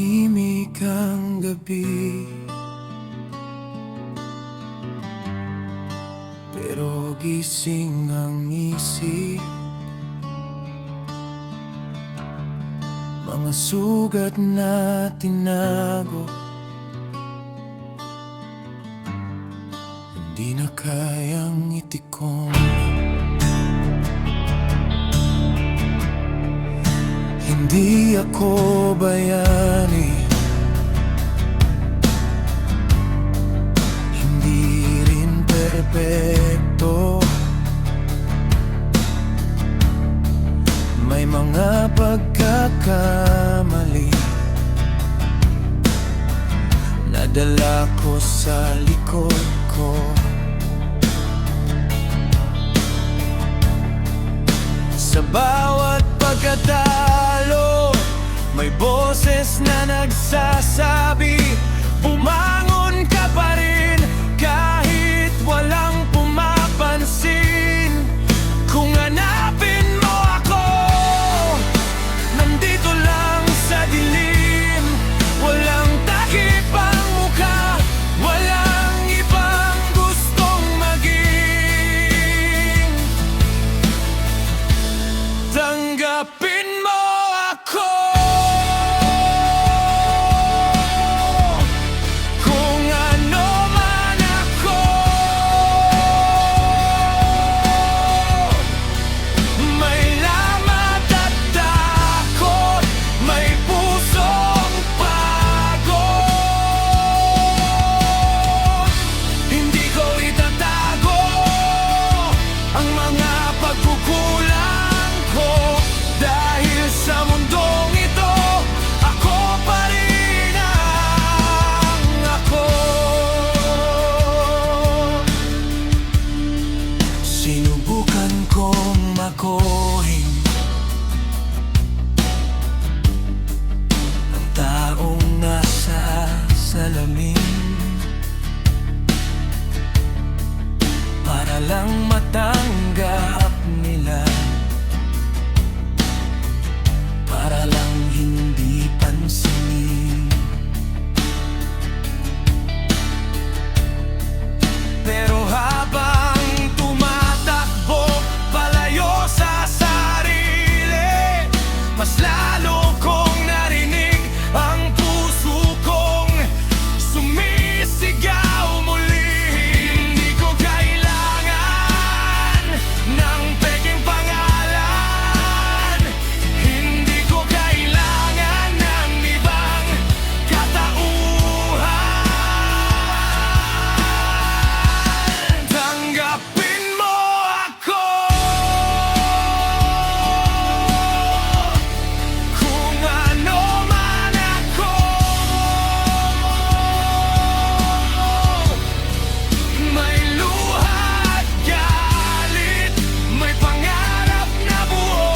Tahimik ang gabi, pero gising ang isip. Mga sugat na tinago, hindi na kayang itikom. Hindi ako bayani, hindi rin perpekto. May mga pagkakamali nadala ko sa likod ko. Sa bawat pagkatalo, may boses na nagsasabi, bumangon ka pa rin kahit walang pumapansin. Kung hanapin mo ako, nandito lang sa dilim. Walang takip ang mukha, walang ibang gustong maging. Tanggapin mo ako. Kung ano man ako, may lamat at takot, may pusong pagod. Hindi ko itatago ang mga pagkukulang ko, dahil sa mundong ito, ako pa rin ang ako. Sinubukan kong makohing ang taong nasa salamin, para lang matanggap nila, para lang hindi pansinin. Pero habang tumatakbo palayo sa sarili, mas lalo kong narinig ang puso kong sumisigaw muli. Hindi ko kailangan ng peking pangalan, hindi ko kailangan ng ibang katauhan. Tanggapin mo ako. Kung ano man ako, may luha at galit, may pangarap na buo.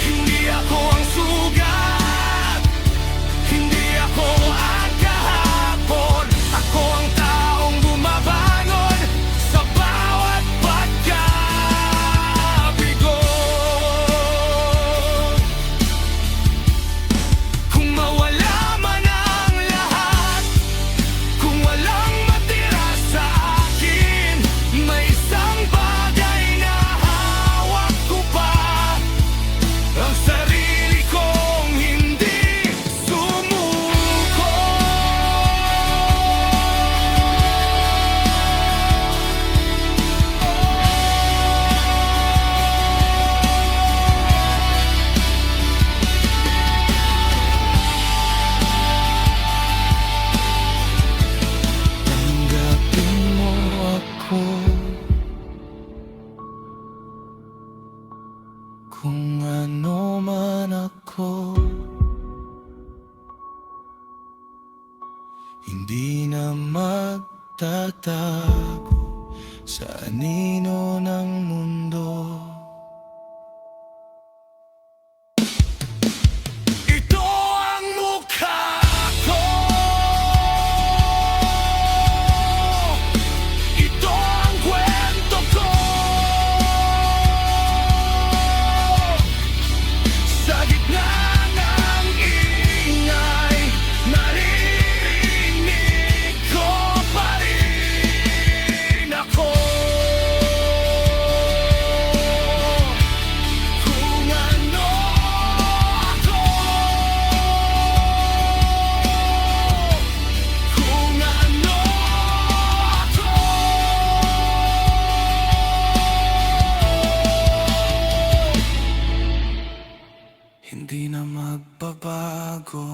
Hindi ako ang sugat, hindi ako ang kahapon. Ako ang taong bumabangon sa bawat pagkabigo. Kung mawala man ang lahat, kung walang matira sa akin, may isang bagay na hawak ko pa, ang sarili kong hindi sumuko. Tanggapin mo ako. Kung ano man ako, hindi na magtatago sa anino ng mundo. Ito ang mukha ko, ito ang kwento ko. ng ingay, naririnig ko pa rin ako. Kung ano ako, kung ano ako. Hindi na magbabago.